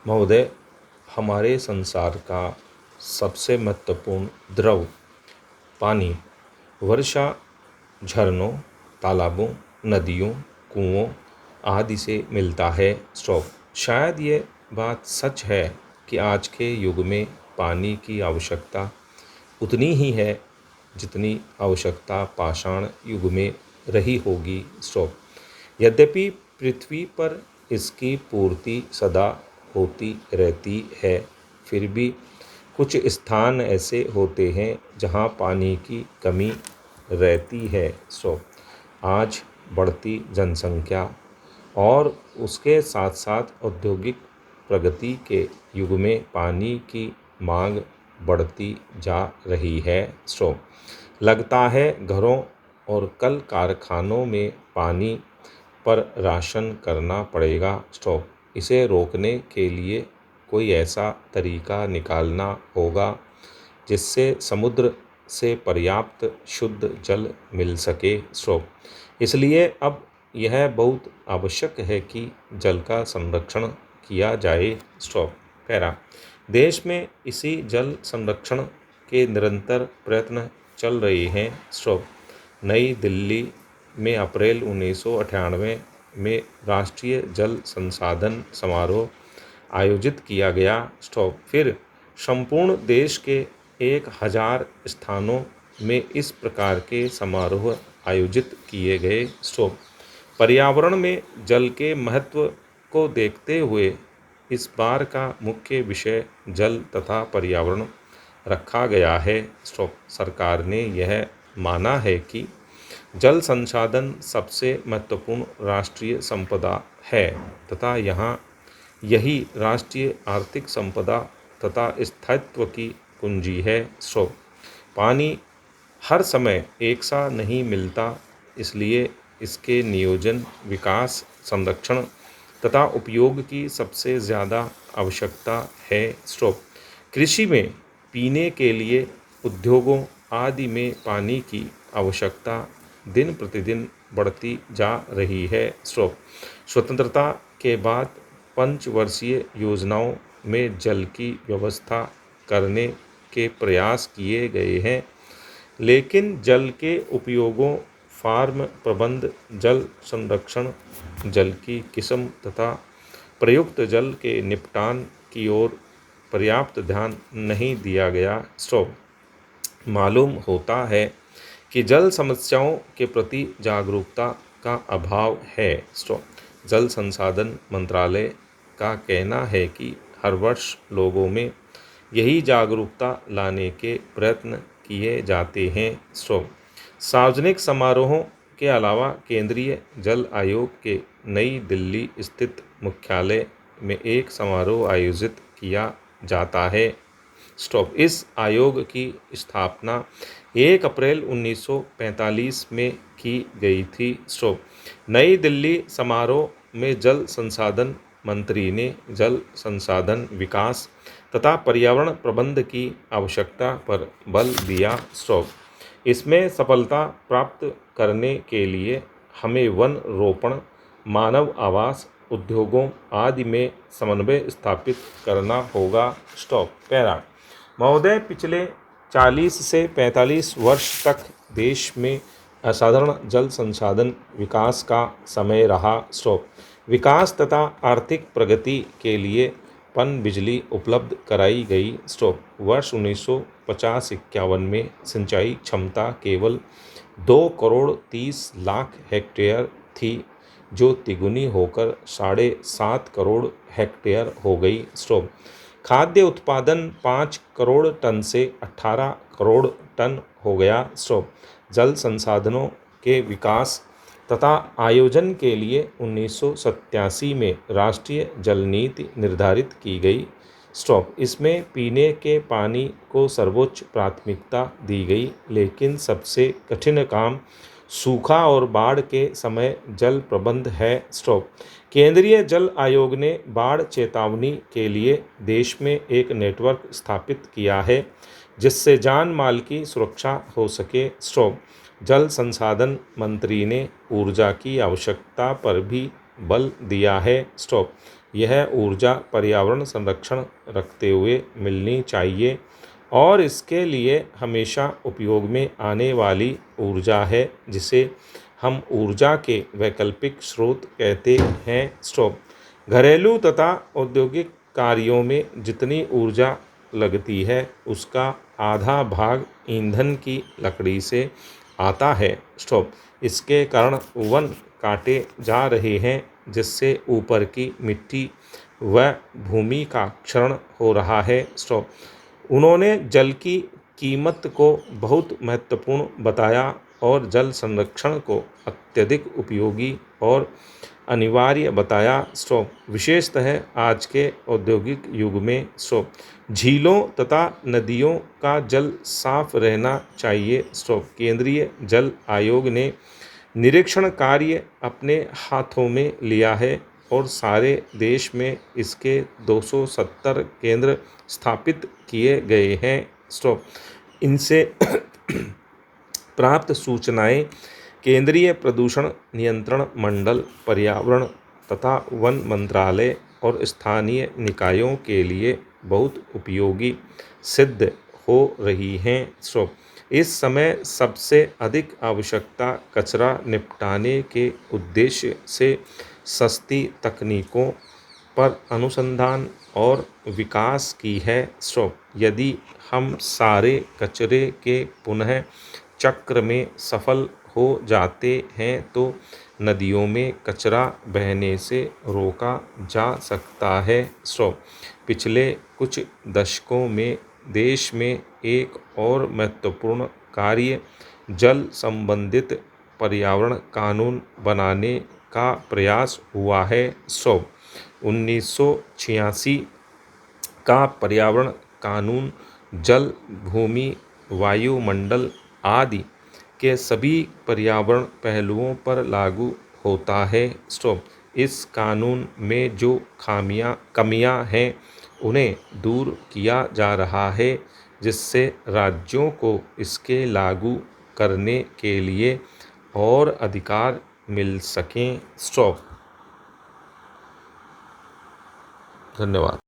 महोदय, हमारे संसार का सबसे महत्वपूर्ण द्रव पानी वर्षा, झरनों, तालाबों, नदियों, कुओं आदि से मिलता है। स्टॉप। शायद ये बात सच है कि आज के युग में पानी की आवश्यकता उतनी ही है जितनी आवश्यकता पाषाण युग में रही होगी। स्टॉप। यद्यपि पृथ्वी पर इसकी पूर्ति सदा होती रहती है, फिर भी कुछ स्थान ऐसे होते हैं जहां पानी की कमी रहती है। आज बढ़ती जनसंख्या और उसके साथ साथ औद्योगिक प्रगति के युग में पानी की मांग बढ़ती जा रही है। लगता है घरों और कल कारखानों में पानी पर राशन करना पड़ेगा। इसे रोकने के लिए कोई ऐसा तरीका निकालना होगा जिससे समुद्र से पर्याप्त शुद्ध जल मिल सके। इसलिए अब यह बहुत आवश्यक है कि जल का संरक्षण किया जाए। पैरा देश में इसी जल संरक्षण के निरंतर प्रयत्न चल रहे हैं। नई दिल्ली में अप्रैल 1998 में राष्ट्रीय जल संसाधन समारोह आयोजित किया गया। फिर संपूर्ण देश के 1000 स्थानों में इस प्रकार के समारोह आयोजित किए गए। पर्यावरण में जल के महत्व को देखते हुए इस बार का मुख्य विषय जल तथा पर्यावरण रखा गया है। सरकार ने यह माना है कि जल संसाधन सबसे महत्वपूर्ण राष्ट्रीय संपदा है तथा यही राष्ट्रीय आर्थिक संपदा तथा स्थायित्व की कुंजी है। पानी हर समय एक सा नहीं मिलता, इसलिए इसके नियोजन, विकास, संरक्षण तथा उपयोग की सबसे ज़्यादा आवश्यकता है। कृषि में, पीने के लिए, उद्योगों आदि में पानी की आवश्यकता दिन प्रतिदिन बढ़ती जा रही है। स्वतंत्रता के बाद पंचवर्षीय योजनाओं में जल की व्यवस्था करने के प्रयास किए गए हैं, लेकिन जल के उपयोगों, फार्म प्रबंध, जल संरक्षण, जल की किस्म तथा प्रयुक्त जल के निपटान की ओर पर्याप्त ध्यान नहीं दिया गया। मालूम होता है कि जल समस्याओं के प्रति जागरूकता का अभाव है। जल संसाधन मंत्रालय का कहना है कि हर वर्ष लोगों में यही जागरूकता लाने के प्रयत्न किए जाते हैं। सार्वजनिक समारोहों के अलावा केंद्रीय जल आयोग के नई दिल्ली स्थित मुख्यालय में एक समारोह आयोजित किया जाता है। इस आयोग की स्थापना 1 अप्रैल 1945 में की गई थी। नई दिल्ली समारोह में जल संसाधन मंत्री ने जल संसाधन विकास तथा पर्यावरण प्रबंध की आवश्यकता पर बल दिया। इसमें सफलता प्राप्त करने के लिए हमें वन रोपण, मानव आवास, उद्योगों आदि में समन्वय स्थापित करना होगा। पैरा महोदय, पिछले 40 से 45 वर्ष तक देश में असाधारण जल संसाधन विकास का समय रहा। विकास तथा आर्थिक प्रगति के लिए पनबिजली उपलब्ध कराई गई। वर्ष 1950-51 में सिंचाई क्षमता केवल 2,30,00,000 हेक्टेयर थी, जो तिगुनी होकर 7.5 करोड़ हेक्टेयर हो गई। खाद्य उत्पादन 5 करोड़ टन से 18 करोड़ टन हो गया। जल संसाधनों के विकास तथा आयोजन के लिए 1987 में राष्ट्रीय जल नीति निर्धारित की गई। इसमें पीने के पानी को सर्वोच्च प्राथमिकता दी गई, लेकिन सबसे कठिन काम सूखा और बाढ़ के समय जल प्रबंध है। केंद्रीय जल आयोग ने बाढ़ चेतावनी के लिए देश में एक नेटवर्क स्थापित किया है, जिससे जान माल की सुरक्षा हो सके। जल संसाधन मंत्री ने ऊर्जा की आवश्यकता पर भी बल दिया है। यह ऊर्जा पर्यावरण संरक्षण रखते हुए मिलनी चाहिए और इसके लिए हमेशा उपयोग में आने वाली ऊर्जा है, जिसे हम ऊर्जा के वैकल्पिक स्रोत कहते हैं। स्टॉप। घरेलू तथा औद्योगिक कार्यों में जितनी ऊर्जा लगती है उसका आधा भाग ईंधन की लकड़ी से आता है। स्टॉप। इसके कारण वन काटे जा रहे हैं, जिससे ऊपर की मिट्टी व भूमि का क्षरण हो रहा है। स्टॉप। उन्होंने जल की कीमत को बहुत महत्वपूर्ण बताया और जल संरक्षण को अत्यधिक उपयोगी और अनिवार्य बताया। स्टॉप। विशेषतः आज के औद्योगिक युग में स्टॉप झीलों तथा नदियों का जल साफ रहना चाहिए। स्टॉप। केंद्रीय जल आयोग ने निरीक्षण कार्य अपने हाथों में लिया है और सारे देश में इसके 270 केंद्र स्थापित किए गए हैं। स्टॉप। इनसे प्राप्त सूचनाएं केंद्रीय प्रदूषण नियंत्रण मंडल, पर्यावरण तथा वन मंत्रालय और स्थानीय निकायों के लिए बहुत उपयोगी सिद्ध हो रही हैं। स्टॉप। इस समय सबसे अधिक आवश्यकता कचरा निपटाने के उद्देश्य से सस्ती तकनीकों पर अनुसंधान और विकास की है। स्टॉप। यदि हम सारे कचरे के पुनः चक्र में सफल हो जाते हैं तो नदियों में कचरा बहने से रोका जा सकता है। स्टॉप। पिछले कुछ दशकों में देश में एक और महत्वपूर्ण कार्य जल संबंधित पर्यावरण कानून बनाने का प्रयास हुआ है। स्टॉप। 1986 का पर्यावरण कानून जल, भूमि, वायुमंडल आदि के सभी पर्यावरण पहलुओं पर लागू होता है। स्टॉप। इस कानून में जो कमियां हैं उन्हें दूर किया जा रहा है, जिससे राज्यों को इसके लागू करने के लिए और अधिकार मिल सकें। स्टॉप। धन्यवाद।